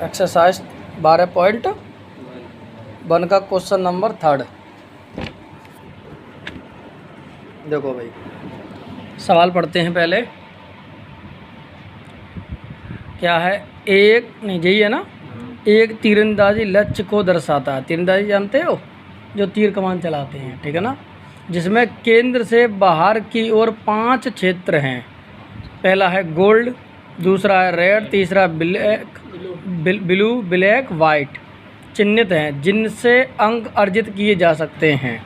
Exercise 12.1 का question number 3। देखो भाई, सवाल पढ़ते हैं पहले। क्या है? एक नहीं, यही है ना, एक तीरंदाजी लक्ष्य को दर्शाता है। तीरंदाजी जानते हो, जो तीर कमान चलाते हैं, ठीक है ना, जिसमें केंद्र से बाहर की ओर 5 क्षेत्र हैं। पहला है गोल्ड, दूसरा है रेड, तीसरा ब्लू, ब्लैक, वाइट चिन्हित हैं, जिनसे अंक अर्जित किए जा सकते हैं।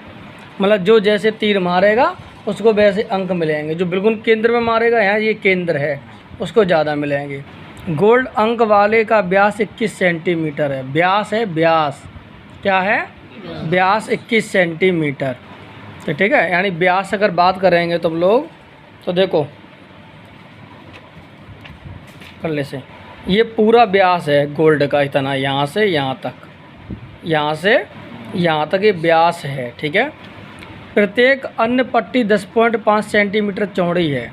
मतलब जो जैसे तीर मारेगा उसको वैसे अंक मिलेंगे। जो बिल्कुल केंद्र में मारेगा, यहाँ ये केंद्र है, उसको ज़्यादा मिलेंगे। गोल्ड अंक वाले का व्यास 21 सेंटीमीटर है। व्यास है, व्यास क्या है? व्यास 21 सेंटीमीटर। तो ठीक है, यानी व्यास अगर बात करेंगे तो हम लोग, तो देखो कर ले से, ये पूरा व्यास है गोल्ड का, इतना यहाँ से यहाँ तक, यहाँ से यहाँ तक ये व्यास है। ठीक है, प्रत्येक अन्य पट्टी 10.5 सेंटीमीटर चौड़ी है।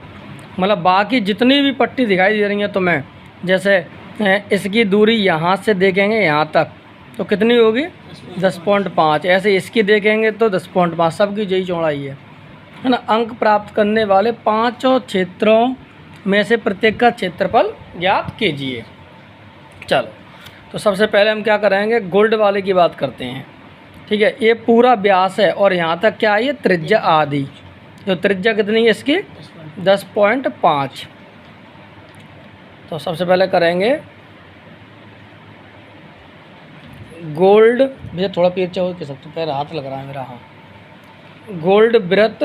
मतलब बाकी जितनी भी पट्टी दिखाई दे रही हैं तुम्हें, जैसे इसकी दूरी यहाँ से देखेंगे यहाँ तक तो कितनी होगी? 10.5। ऐसे इसकी देखेंगे तो 10.5, सबकी यही चौड़ाई है ना। अंक प्राप्त करने वाले 5 क्षेत्रों में से प्रत्येक का क्षेत्रफल ज्ञात कीजिए। चलो, तो सबसे पहले हम क्या करेंगे, गोल्ड वाले की बात करते हैं। ठीक है, ये पूरा व्यास है और यहाँ तक क्या है, ये त्रिज्या आदि। जो त्रिज्या कितनी है इसकी? 10.5। तो सबसे पहले करेंगे गोल्ड, भैया थोड़ा पीछे हो के सकते, पैर हाथ लग रहा है मेरा। हाँ, गोल्ड वृत्त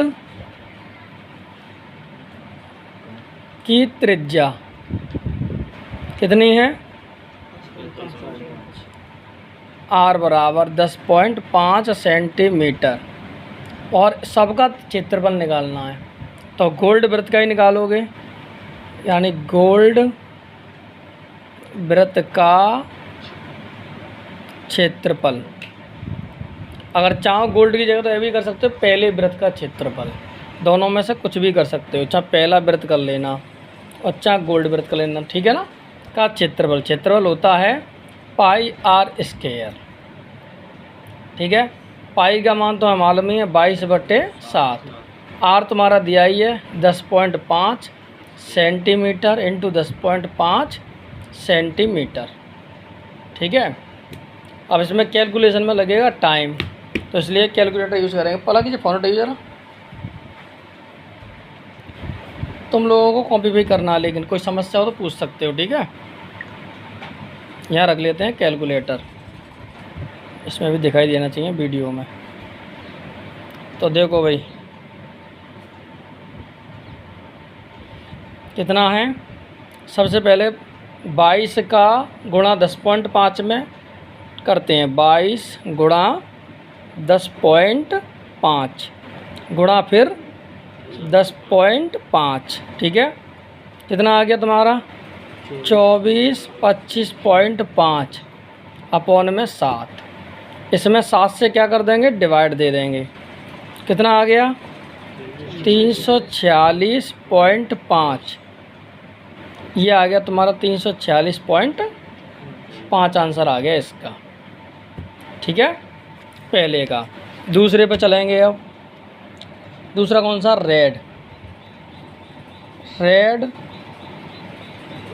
की त्रिज्या कितनी है? R बराबर 10.5 सेंटीमीटर। और सबका क्षेत्रफल निकालना है, तो गोल्ड वृत्त का ही निकालोगे, यानी गोल्ड वृत्त का क्षेत्रफल। अगर चाहो गोल्ड की जगह तो ये भी कर सकते हो, पहले वृत्त का क्षेत्रफल। दोनों में से कुछ भी कर सकते हो, चाहे पहला वृत्त कर लेना और चाहे गोल्ड वृत्त कर लेना। ठीक है ना, का क्षेत्रफल। क्षेत्रफल होता है पाई आर स्क्वायर। ठीक है, पाई का मान तो हमें मालूम ही है, 22/7। आर तुम्हारा दिया ही है 10.5 सेंटीमीटर इंटू 10.5 सेंटीमीटर। ठीक है, अब इसमें कैलकुलेशन में लगेगा टाइम, तो इसलिए कैलकुलेटर यूज़ करेंगे। पहला कीजिए फोन उठाइए ज़रा, तुम लोगों को कॉपी भी करना है, लेकिन कोई समस्या हो तो पूछ सकते हो। ठीक है, यहाँ रख लेते हैं कैलकुलेटर, इसमें भी दिखाई देना चाहिए वीडियो में। तो देखो भाई कितना है। सबसे पहले 22 का गुणा 10.5 में करते हैं। 22 गुणा 10.5 गुणा फिर 10.5। ठीक है, कितना आ गया तुम्हारा? 24 25.5 अपॉन में 7। इसमें 7 से क्या कर देंगे, डिवाइड दे देंगे। कितना आ गया? 346.5। ये आ गया तुम्हारा 346.5 आंसर आ गया इसका। ठीक है, पहले का। दूसरे पे चलेंगे अब। दूसरा कौन सा? रेड। रेड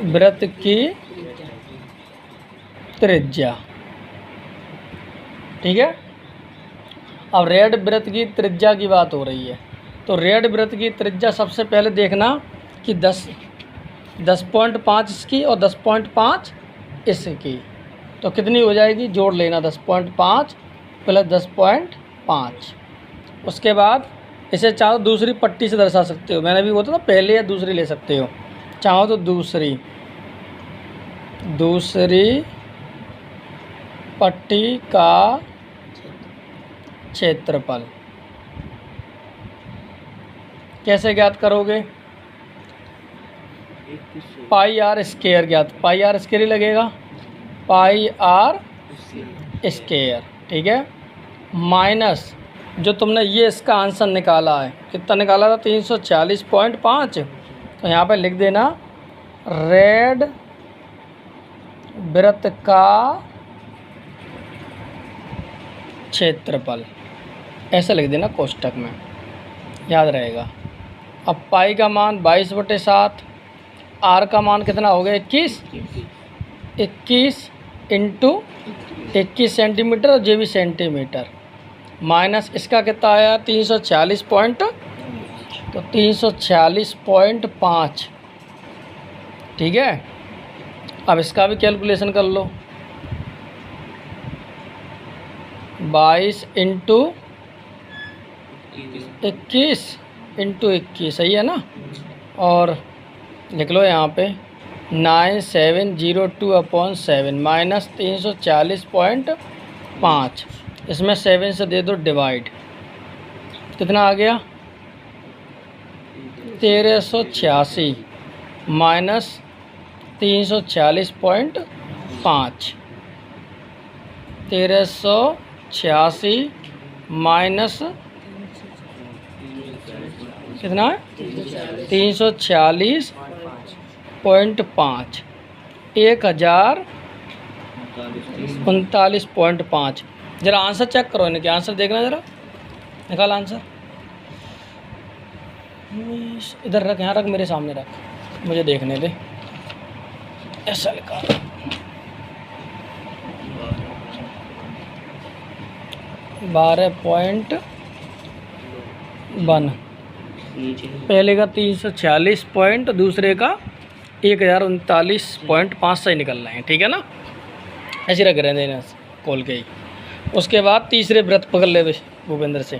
वृत्त की त्रिज्या। ठीक है, अब रेड वृत्त की त्रिज्या की बात हो रही है, तो रेड वृत्त की त्रिज्या सबसे पहले देखना कि 10.5 इसकी और 10.5 इसकी, तो कितनी हो जाएगी, जोड़ लेना। 10.5 प्लस 10.5। उसके बाद इसे चाहो दूसरी पट्टी से दर्शा सकते हो। मैंने भी बोला था पहले या दूसरी ले सकते हो, चाहो तो दूसरी पट्टी का क्षेत्रफल कैसे ज्ञात करोगे? पाई आर स्क्वायर ज्ञात, पाई आर स्क्वायर ही लगेगा, पाई आर स्क्वायर। ठीक है, माइनस जो तुमने ये इसका आंसर निकाला है, कितना निकाला था? 346.5। तो यहाँ पे लिख देना रेड वृत्त का क्षेत्रफल, ऐसा लिख देना कोष्ठक में, याद रहेगा। अब पाई का मान 22/7, आर का मान कितना हो गया 21 इंटू 21 सेंटीमीटर और जे भी सेंटीमीटर, माइनस इसका कितना आया 346 पॉइंट, तो 346.5, ठीक है। अब इसका भी कैलकुलेशन कर लो, 22 इंटू 21 इंटू 21, सही है ना। और लिख लो यहाँ पे 9702/7 माइनस 340.5, इसमें 7 से दे दो डिवाइड, कितना आ गया 1386 माइनस 340.5, 1386 माइनस कितना है 340.5, 1039.5। जरा आंसर चेक करो, इनके आंसर देखना, ज़रा निकाल आंसर, इधर रख, यहाँ रख, मेरे सामने रख, मुझे देखने दे, ऐसा लिखा 12.1, पहले का 346 पॉइंट, दूसरे का 1039.5 से निकल रहे हैं, ठीक है ना। ऐसे रख रहे हैं खोल के ही। उसके बाद तीसरे व्रत पकड़ ले भूपेंद्र से,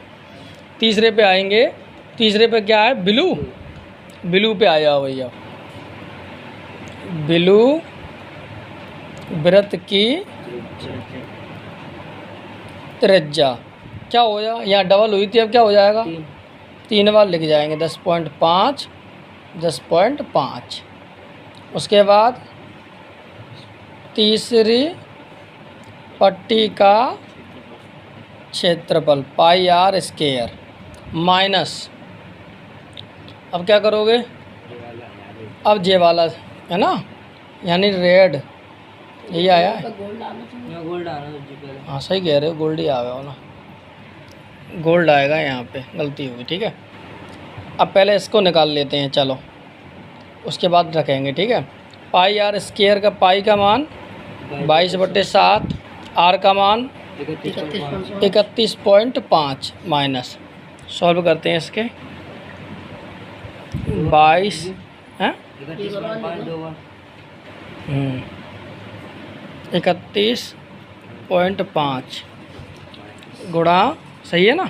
तीसरे पे आएंगे। तीसरे पे क्या है ब्लू, ब्लू पे आ जाओ भैया। ब्लू व्रत की त्रिज्या क्या हो जाएगा, यहाँ डबल हुई थी, अब क्या हो जाएगा 3 बार लिख जाएंगे, 10.5 10.5। उसके बाद तीसरी पट्टी का क्षेत्रफल पाई आर स्क्वायर माइनस, अब क्या करोगे, अब जे वाला है ना, यानी रेड, यही आया है, हाँ सही कह रहे हो, गोल्ड ही आया हो ना, गोल्ड आएगा यहाँ पे, गलती होगी, ठीक है। अब पहले इसको निकाल लेते हैं, चलो उसके बाद रखेंगे, ठीक है। पाई आर स्क्वायर का पाई का मान 22/7, आर का मान 31.5 माइनस, सॉल्व करते हैं इसके 22 हैं 31.5 गुणा, सही है ना,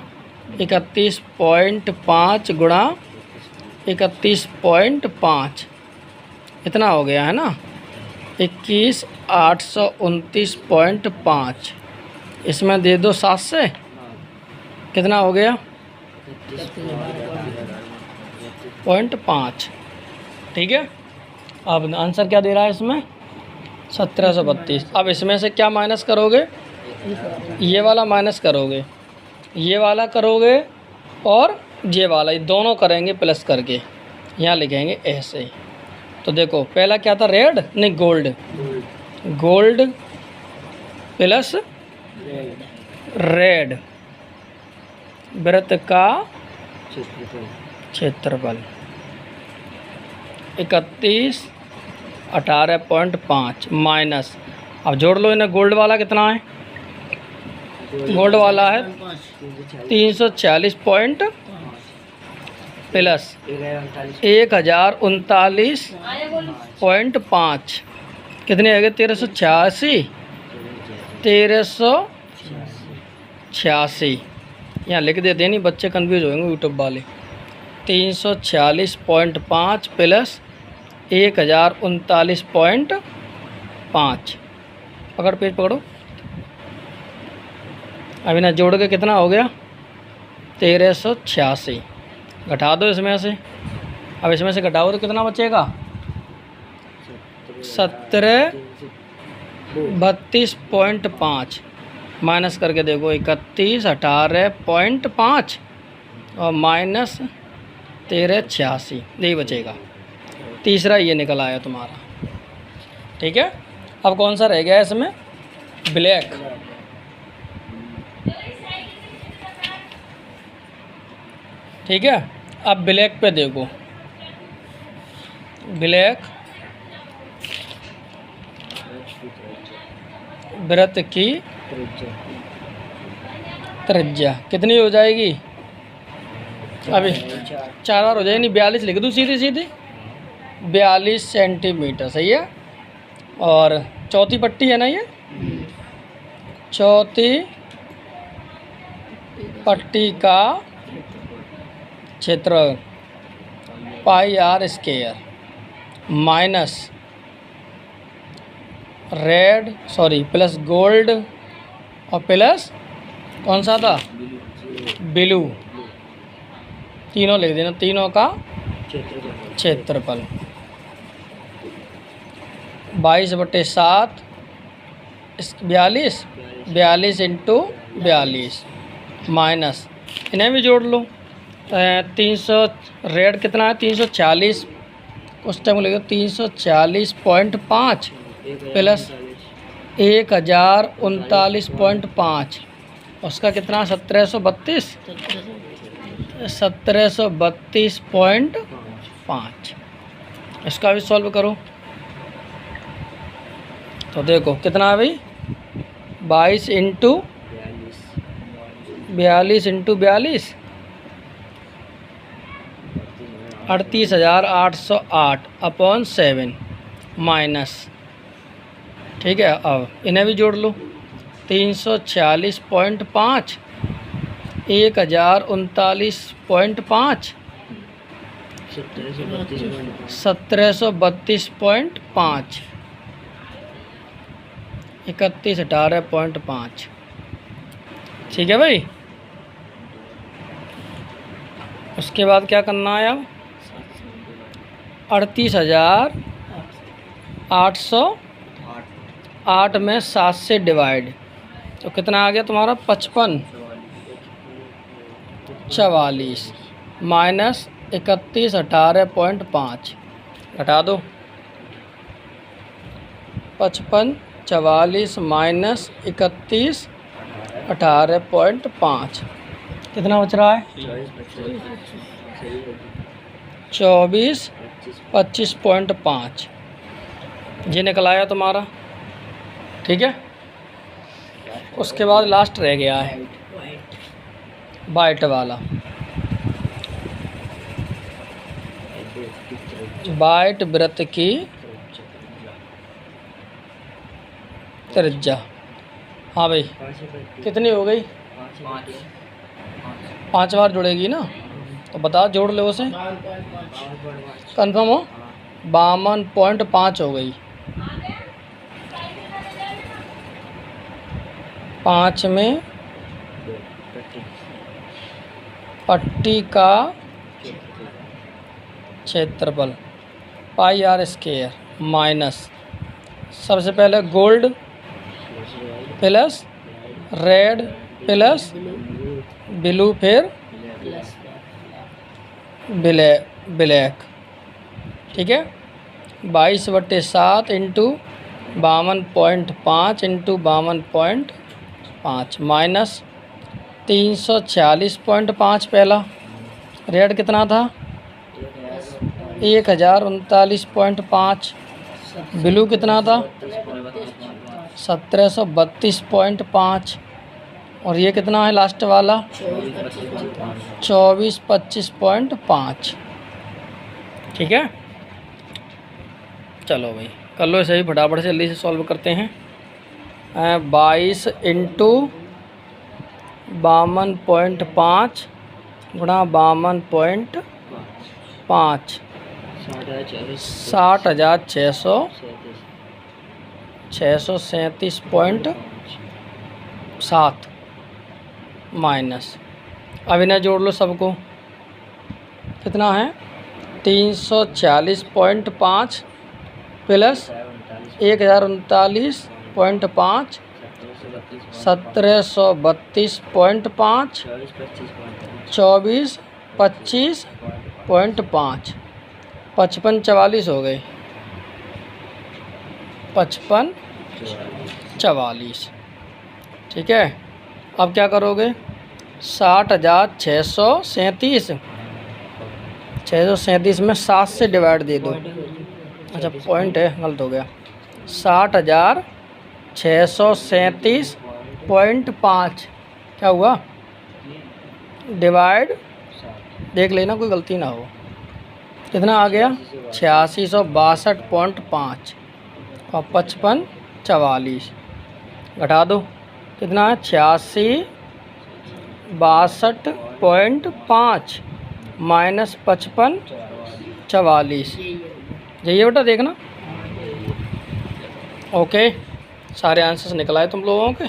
31.5 गुणा 31.5, इतना हो गया है ना 21,829.5, इसमें दे दो 7 से, कितना हो गया 0.5, ठीक है। अब आंसर क्या दे रहा है इसमें 1732। अब इसमें से क्या माइनस करोगे, ये वाला माइनस करोगे, ये वाला करोगे और ये वाला, ये दोनों करेंगे प्लस करके, यहाँ लिखेंगे ऐसे ही। तो देखो पहला क्या था रेड, नहीं गोल्ड, गोल्ड प्लस रेड व्रत का क्षेत्रफल 31,18.5 माइनस, अब जोड़ लो इन्हें, गोल्ड वाला कितना है, गोल्ड वाला है 340 पॉइंट प्लस 1039.5, कितने आ गए 1386, यहाँ लिख देते हैं, नहीं बच्चे कंफ्यूज होंगे यूट्यूब वाले। 346.5 प्लस 1039.5, पकड़ पेज पकड़ो, अभी ना जोड़ के कितना हो गया 1386, घटा दो इसमें से, अब इसमें से घटाओ तो कितना बचेगा 1732.5, माइनस करके देखो 31,18.5 और माइनस 1386, यही बचेगा। तीसरा ये निकल आया तुम्हारा, ठीक है। अब कौन सा रह गया इसमें? ब्लैक। ठीक है, अब ब्लैक पे देखो, ब्लैक वृत्त की त्रिज्या कितनी हो जाएगी? अभी 4 बार हो जाएगी, नहीं 42 लिख दूँ सीधी सीधी, 42 सेंटीमीटर। सही है। और चौथी पट्टी है ना ये, चौथी पट्टी का क्षेत्र pi r square minus red plus gold और प्लस कौन सा था? ब्लू। तीनों लिख देना, तीनों का क्षेत्रफल 22/7 42 इंटू 42 माइनस, इन्हें भी जोड़ लो। 300 रेड कितना है? 340, उस टाइम लिखो 340.5 प्लस 1039.5, उसका कितना? 1732.5। इसका भी सॉल्व करो तो देखो कितना है भाई? 22 इंटू 42 इंटू 42 38,808/7 माइनस। ठीक है, अब इन्हें भी जोड़ लो। 340.5 1039.5 1732.5 3118.5। ठीक है भाई। उसके बाद क्या करना है? अब 38,808 में 7 से डिवाइड, तो कितना आ गया तुम्हारा? 5544 माइनस 3118.5 घटा दो। 5544 माइनस 3118.5 कितना बच रहा है? 2425.5 ये निकल आया तुम्हारा। ठीक है। उसके बाद लास्ट रह गया है वाइट वाला, वाइट वृत्त की त्रिज्या। हाँ भाई, कितनी हो गई? 5 बार जुड़ेगी ना, तो बता, जोड़ लो उसे, कंफर्म हो? 52.5 हो गई। 5 में पट्टी का क्षेत्रफल पाई आर स्क्वायर माइनस, सबसे पहले gold plus red plus blue, फिर ब्लैक। ठीक है। 22/7 इंटू 52.5 इंटू 52.5 माइनस 340.5 पहला। रेड कितना था? 1039.5। ब्लू कितना था? 1732.5। और ये कितना है लास्ट वाला? 2425.5। ठीक है। चलो भाई कर लो इसे भी फटाफट से, जल्दी से सॉल्व करते हैं। 22 इंटू 52.5 गुणा 52.5 60,637.7 माइनस, अब इन्हें जोड़ लो सबको, कितना है? 340.5 प्लस 1039.5 1732.5 2425.5 5544 हो गए। 55 44। ठीक है, अब क्या करोगे? 60,637, 637 में 7 से डिवाइड दे दो। अच्छा पॉइंट है, गलत हो गया। 60,637.5 क्या हुआ? डिवाइड देख लेना कोई गलती ना हो। कितना आ गया? 8662.5 और 55 44 घटा दो। कितना है? 8662.5 माइनस 55 44। यही बेटा देखना। ओके, सारे आंसर्स निकल आए तुम लोगों के।